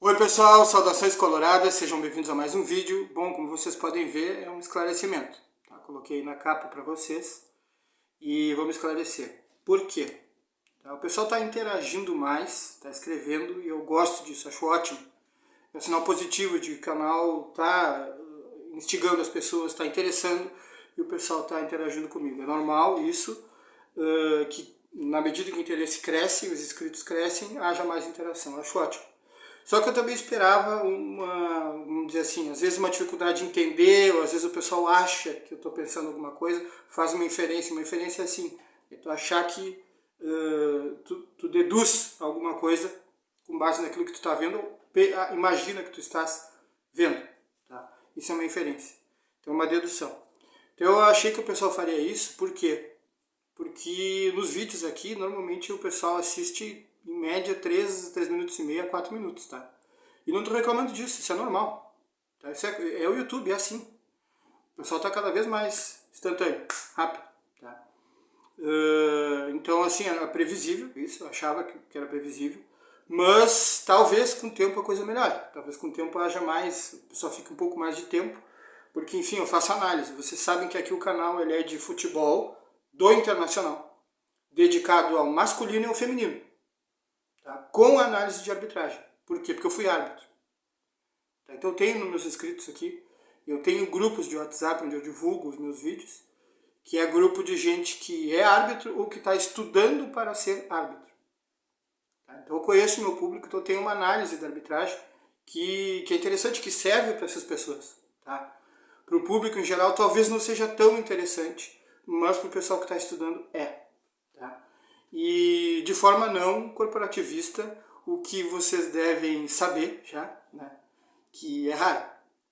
Oi pessoal, saudações coloradas, sejam bem-vindos a mais um vídeo. Bom, como vocês podem ver, é um esclarecimento. Tá? Coloquei na capa para vocês e vamos esclarecer. Por quê? Tá? O pessoal está interagindo mais, está escrevendo e eu gosto disso, acho ótimo. É um sinal positivo de que o canal está instigando as pessoas, está interessando e o pessoal está interagindo comigo. É normal isso, que na medida que o interesse cresce, os inscritos crescem, haja mais interação. Acho ótimo. Só que eu também esperava vamos dizer assim, às vezes uma dificuldade de entender, ou às vezes o pessoal acha que eu estou pensando alguma coisa, faz uma inferência é assim, é tu achar que tu deduz alguma coisa com base naquilo que tu está vendo, imagina que tu estás vendo, tá? Isso é uma inferência, então é uma dedução. Então eu achei que o pessoal faria isso, por quê? Porque nos vídeos aqui, normalmente o pessoal assiste em média 3 minutos e meio a 4 minutos, tá? E não estou reclamando disso, isso é normal. Tá? Isso é o YouTube, é assim. O pessoal está cada vez mais instantâneo, rápido. Tá? Então, assim, era previsível isso, eu achava que era previsível. Mas talvez com o tempo a coisa melhore. Talvez com o tempo haja mais, o pessoal fique um pouco mais de tempo. Porque, enfim, eu faço análise. Vocês sabem que aqui o canal ele é de futebol do Internacional, dedicado ao masculino e ao feminino, tá? Com análise de arbitragem. Por quê? Porque eu fui árbitro. Tá? Então eu tenho nos meus inscritos aqui, eu tenho grupos de WhatsApp onde eu divulgo os meus vídeos, que é grupo de gente que é árbitro ou que está estudando para ser árbitro. Tá? Então eu conheço o meu público, então eu tenho uma análise da arbitragem que é interessante, que serve para essas pessoas. Tá? Para o público em geral talvez não seja tão interessante, mas para o pessoal que está estudando é. Tá? E de forma não corporativista, o que vocês devem saber já, né, que é raro.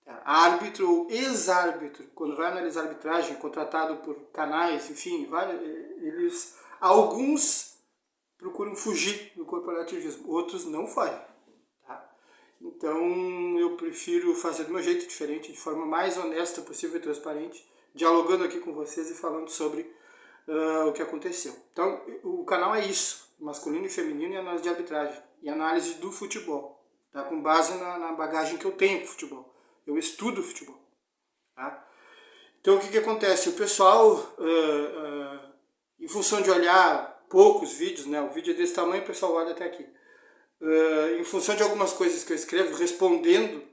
Tá? Árbitro ou ex-árbitro, quando vai analisar arbitragem, contratado por canais, enfim, alguns procuram fugir do corporativismo, outros não fogem. Tá? Então eu prefiro fazer do meu jeito diferente, de forma mais honesta possível e transparente, dialogando aqui com vocês e falando sobre o que aconteceu. Então o canal é isso, masculino e feminino e análise de arbitragem, e análise do futebol, tá? Com base na bagagem que eu tenho com futebol. Eu estudo futebol. Tá? Então o que acontece? O pessoal, em função de olhar poucos vídeos, né? O vídeo é desse tamanho, o pessoal olha até aqui. Em função de algumas coisas que eu escrevo, respondendo,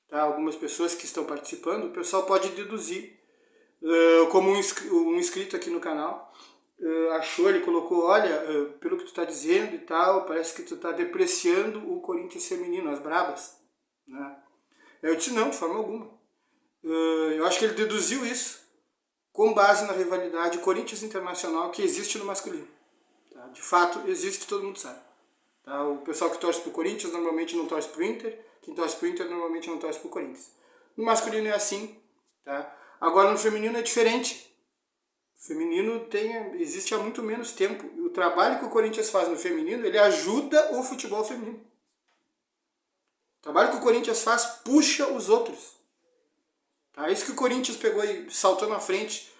tá, algumas pessoas que estão participando, o pessoal pode deduzir, como um inscrito aqui no canal achou, ele colocou, olha, pelo que tu está dizendo e tal, parece que tu está depreciando o Corinthians feminino, as brabas. Né? Eu disse, não, de forma alguma. Eu acho que ele deduziu isso com base na rivalidade Corinthians Internacional que existe no masculino. Tá? De fato, existe, todo mundo sabe. Tá? O pessoal que torce para o Corinthians normalmente não torce para o Inter, quem torce para o Inter normalmente não torce para o Corinthians. No masculino é assim. Tá? Agora no feminino é diferente. O feminino existe há muito menos tempo. E o trabalho que o Corinthians faz no feminino, ele ajuda o futebol feminino. O trabalho que o Corinthians faz puxa os outros. Tá? Isso que o Corinthians pegou e saltou na frente,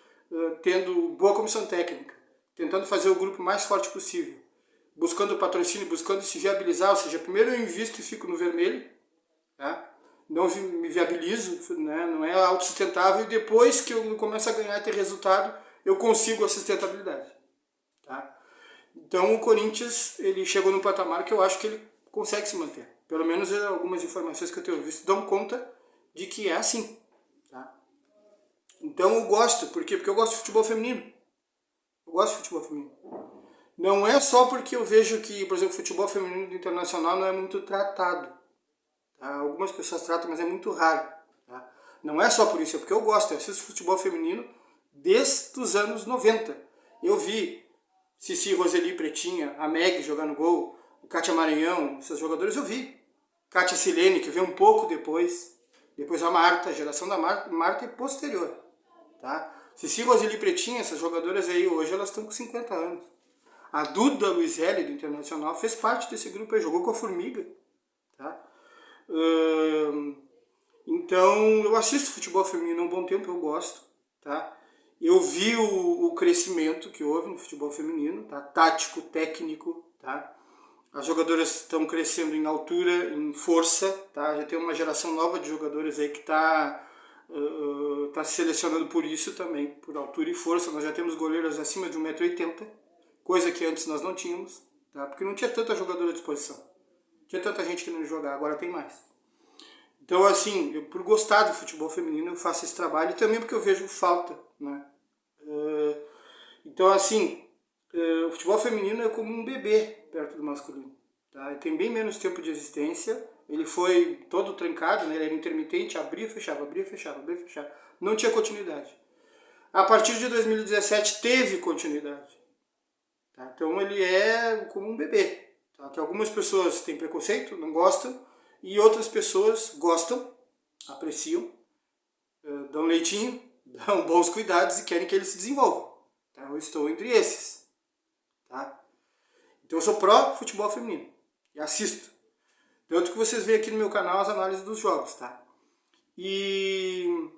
tendo boa comissão técnica, tentando fazer o grupo mais forte possível, buscando patrocínio, buscando se viabilizar, ou seja, primeiro eu invisto e fico no vermelho, tá? Não me viabilizo, né? Não é autossustentável, e depois que eu começo a ganhar e ter resultado, eu consigo a sustentabilidade. Tá? Então o Corinthians ele chegou num patamar que eu acho que ele consegue se manter. Pelo menos algumas informações que eu tenho visto dão conta de que é assim. Tá? Então eu gosto, por quê? Porque eu gosto de futebol feminino. Eu gosto de futebol feminino. Não é só porque eu vejo que, por exemplo, o futebol feminino do Internacional não é muito tratado. Tá? Algumas pessoas tratam, mas é muito raro. Tá? Não é só por isso, é porque eu gosto. Eu assisto futebol feminino desde os anos 90. Eu vi Cici, Roseli, Pretinha, a Meg jogar no gol, Kátia Maranhão, esses jogadores eu vi. Kátia Silene, que veio um pouco depois. Depois a Marta, a geração da Marta é posterior. Tá? Cici, Roseli, Pretinha, essas jogadoras aí, hoje elas estão com 50 anos. A Duda Luizelli, do Internacional, fez parte desse grupo aí, jogou com a Formiga. Tá? Então, eu assisto futebol feminino há um bom tempo, eu gosto. Tá? Eu vi o crescimento que houve no futebol feminino, tá? Tático, técnico, tá? As jogadoras estão crescendo em altura, em força, tá? Já tem uma geração nova de jogadores aí que está se selecionando por isso também, por altura e força. Nós já temos goleiras acima de 1,80 m, coisa que antes nós não tínhamos, tá? Porque não tinha tanta jogadora à disposição. Tinha tanta gente querendo jogar, agora tem mais. Então, assim, eu, por gostar do futebol feminino, eu faço esse trabalho e também porque eu vejo falta, né? Então, assim, o futebol feminino é como um bebê perto do masculino. Tá? Ele tem bem menos tempo de existência, ele foi todo trancado, né? Ele era intermitente, abria, fechava, abria, fechava, abria, fechava. Não tinha continuidade. A partir de 2017 teve continuidade. Tá? Então ele é como um bebê. Tá? Que algumas pessoas têm preconceito, não gostam, e outras pessoas gostam, apreciam, dão leitinho, dão bons cuidados e querem que ele se desenvolva. Tá? Eu estou entre esses. Tá? Então eu sou pró futebol feminino e assisto. Tanto que vocês veem aqui no meu canal as análises dos jogos. Tá? E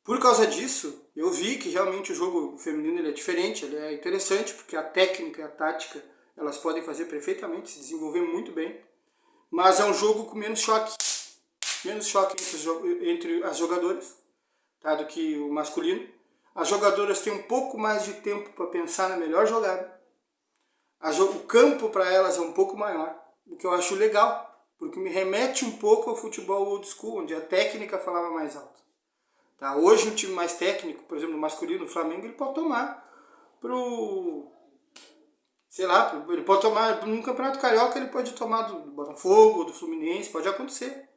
por causa disso, eu vi que realmente o jogo feminino ele é diferente, ele é interessante, porque a técnica e a tática elas podem fazer perfeitamente, se desenvolver muito bem, mas é um jogo com menos choque entre as jogadoras, tá, do que o masculino. As jogadoras têm um pouco mais de tempo para pensar na melhor jogada. O campo para elas é um pouco maior, o que eu acho legal, porque me remete um pouco ao futebol old school, onde a técnica falava mais alto. Tá? Hoje um time mais técnico, por exemplo, o masculino, o Flamengo, ele pode tomar ele pode tomar, num campeonato carioca ele pode tomar do Botafogo, do Fluminense, pode acontecer.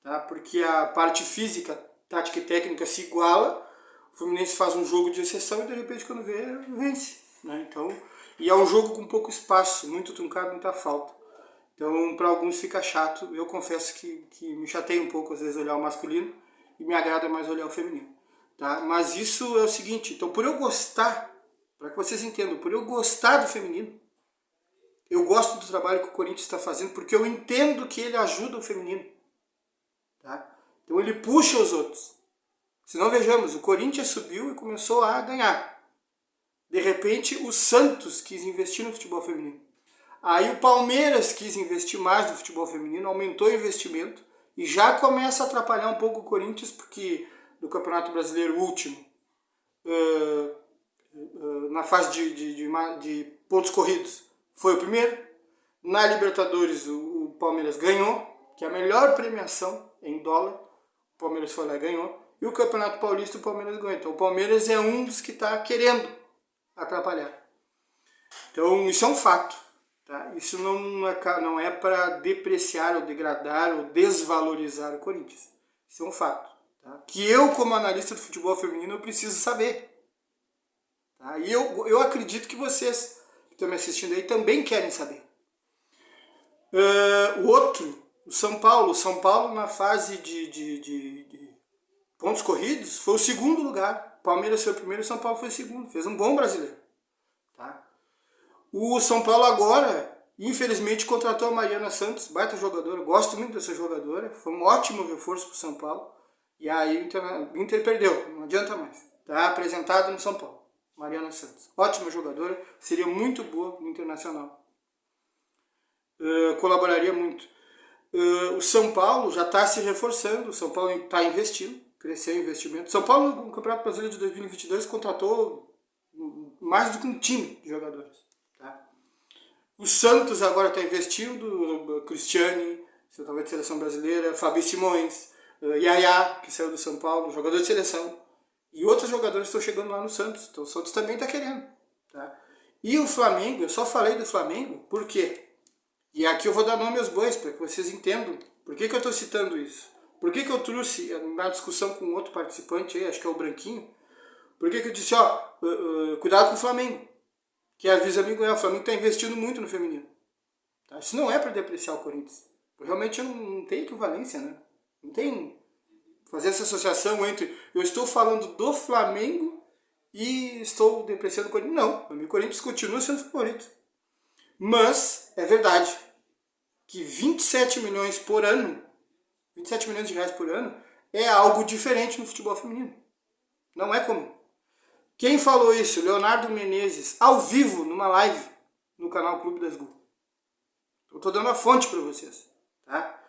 Tá? Porque a parte física, tática e técnica se iguala, o Fluminense faz um jogo de exceção e de repente quando vê, vence. Né? Então, e é um jogo com pouco espaço, muito truncado, muita falta. Então, para alguns fica chato. Eu confesso que me chateia um pouco às vezes olhar o masculino e me agrada mais olhar o feminino. Tá? Mas isso é o seguinte, então por eu gostar, para que vocês entendam, por eu gostar do feminino, eu gosto do trabalho que o Corinthians está fazendo, porque eu entendo que ele ajuda o feminino. Tá? Então ele puxa os outros. Se não vejamos, o Corinthians subiu e começou a ganhar. De repente o Santos quis investir no futebol feminino. Aí o Palmeiras quis investir mais no futebol feminino, aumentou o investimento e já começa a atrapalhar um pouco o Corinthians, porque no Campeonato Brasileiro último, na fase de pontos corridos, foi o primeiro. Na Libertadores o Palmeiras ganhou, que é a melhor premiação em dólar. O Palmeiras foi lá e ganhou. E o Campeonato Paulista o Palmeiras ganhou. Então o Palmeiras é um dos que está querendo atrapalhar. Então isso é um fato. Tá? Isso não é para depreciar ou degradar ou desvalorizar o Corinthians. Isso é um fato. Tá? Que eu, como analista do futebol feminino, eu preciso saber. Tá? E eu acredito que vocês que estão me assistindo aí também querem saber. O São Paulo na fase de pontos corridos foi o segundo lugar. Palmeiras foi o primeiro e São Paulo foi o segundo. Fez um bom brasileiro. Tá? O São Paulo agora, infelizmente, contratou a Mariana Santos, baita jogadora. Gosto muito dessa jogadora. Foi um ótimo reforço para o São Paulo. E aí o Inter perdeu, não adianta mais. Está apresentado no São Paulo. Mariana Santos. Ótima jogadora, seria muito boa no Internacional. Colaboraria muito. O São Paulo já está se reforçando, o São Paulo está investindo, cresceu o investimento. São Paulo, no Campeonato Brasileiro de 2022, contratou mais do que um time de jogadores. Tá? O Santos agora está investindo, Cristiane, centroavante de seleção brasileira, Fabi Simões, Yaya, que saiu do São Paulo, jogador de seleção. E outros jogadores estão chegando lá no Santos. Então o Santos também está querendo. Tá? E o Flamengo, eu só falei do Flamengo, por quê? E aqui eu vou dar nome aos bois, para que vocês entendam. Por que eu estou citando isso? Por que eu trouxe na discussão com outro participante aí, acho que é o Branquinho, por que eu disse, cuidado com o Flamengo. Que avisa amigo, o Flamengo está investindo muito no feminino. Tá? Isso não é para depreciar o Corinthians. Realmente não tem equivalência, né? Não tem fazer essa associação entre eu estou falando do Flamengo e estou depreciando o Corinthians. Não, o Corinthians continua sendo favorito. Mas é verdade que 27 milhões por ano, 27 milhões de reais por ano, é algo diferente no futebol feminino. Não é comum. Quem falou isso? Leonardo Menezes, ao vivo, numa live, no canal Clube das Gu. Eu estou dando a fonte para vocês. Tá?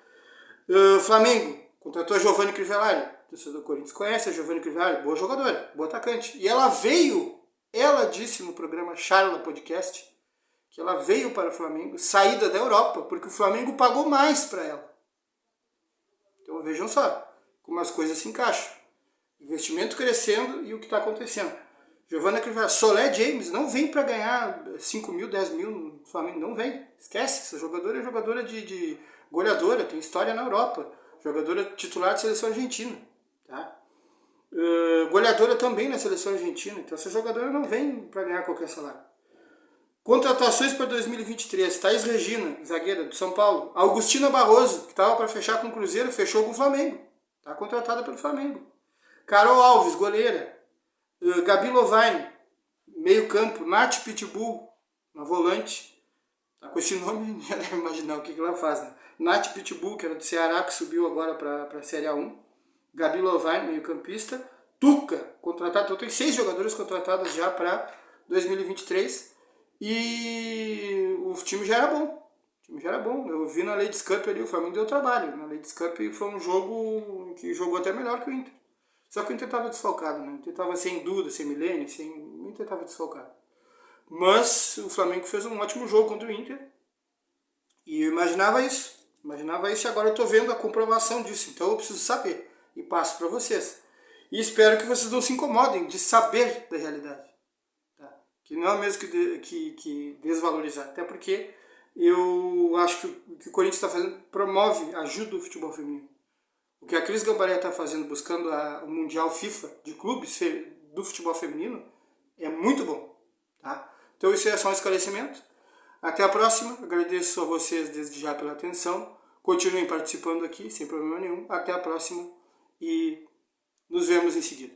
Flamengo contratou a Giovanni Crivellari. O torcedor do Corinthians conhece a Giovanni Crivellari, boa jogadora, boa atacante. E ela disse no programa Charla Podcast, que ela veio para o Flamengo, saída da Europa, porque o Flamengo pagou mais para ela. Então vejam só como as coisas se encaixam. Investimento crescendo e o que está acontecendo. Giovanna Crivellari, Solé James não vem para ganhar 5 mil, 10 mil no Flamengo, não vem. Esquece, essa jogadora é jogadora de goleadora, tem história na Europa. Jogadora titular de seleção argentina. Tá? Goleadora também na seleção argentina, então essa jogadora não vem para ganhar qualquer salário. Contratações para 2023, Thaís Regina, zagueira do São Paulo. Augustina Barroso, que estava para fechar com o Cruzeiro, fechou com o Flamengo. Está contratada pelo Flamengo. Carol Alves, goleira. Gabi Lovaine, meio campo. Nath Pitbull, na volante. Tá com esse nome, já deve imaginar o que ela faz, né? Nath Pitbull, que era do Ceará, que subiu agora para a Série A1. Gabi Lovaine, meio campista. Tuca, contratada. Então tem 6 jogadores contratados já para 2023. E o time já era bom. Eu vi na Ladies Cup ali, o Flamengo deu trabalho. Na Ladies Cup foi um jogo que jogou até melhor que o Inter. Só que o Inter estava desfalcado, né? O Inter estava sem Duda, sem Milene, o Inter estava desfalcado. Mas o Flamengo fez um ótimo jogo contra o Inter. E eu imaginava isso. E agora eu estou vendo a comprovação disso. Então eu preciso saber. E passo para vocês. E espero que vocês não se incomodem de saber da realidade. Que não é o mesmo que desvalorizar. Até porque eu acho que o que o Corinthians está fazendo ajuda o futebol feminino. O que a Cris Gambaré está fazendo, buscando o Mundial FIFA de clubes do futebol feminino, é muito bom. Tá? Então isso é só um esclarecimento. Até a próxima. Agradeço a vocês desde já pela atenção. Continuem participando aqui, sem problema nenhum. Até a próxima e nos vemos em seguida.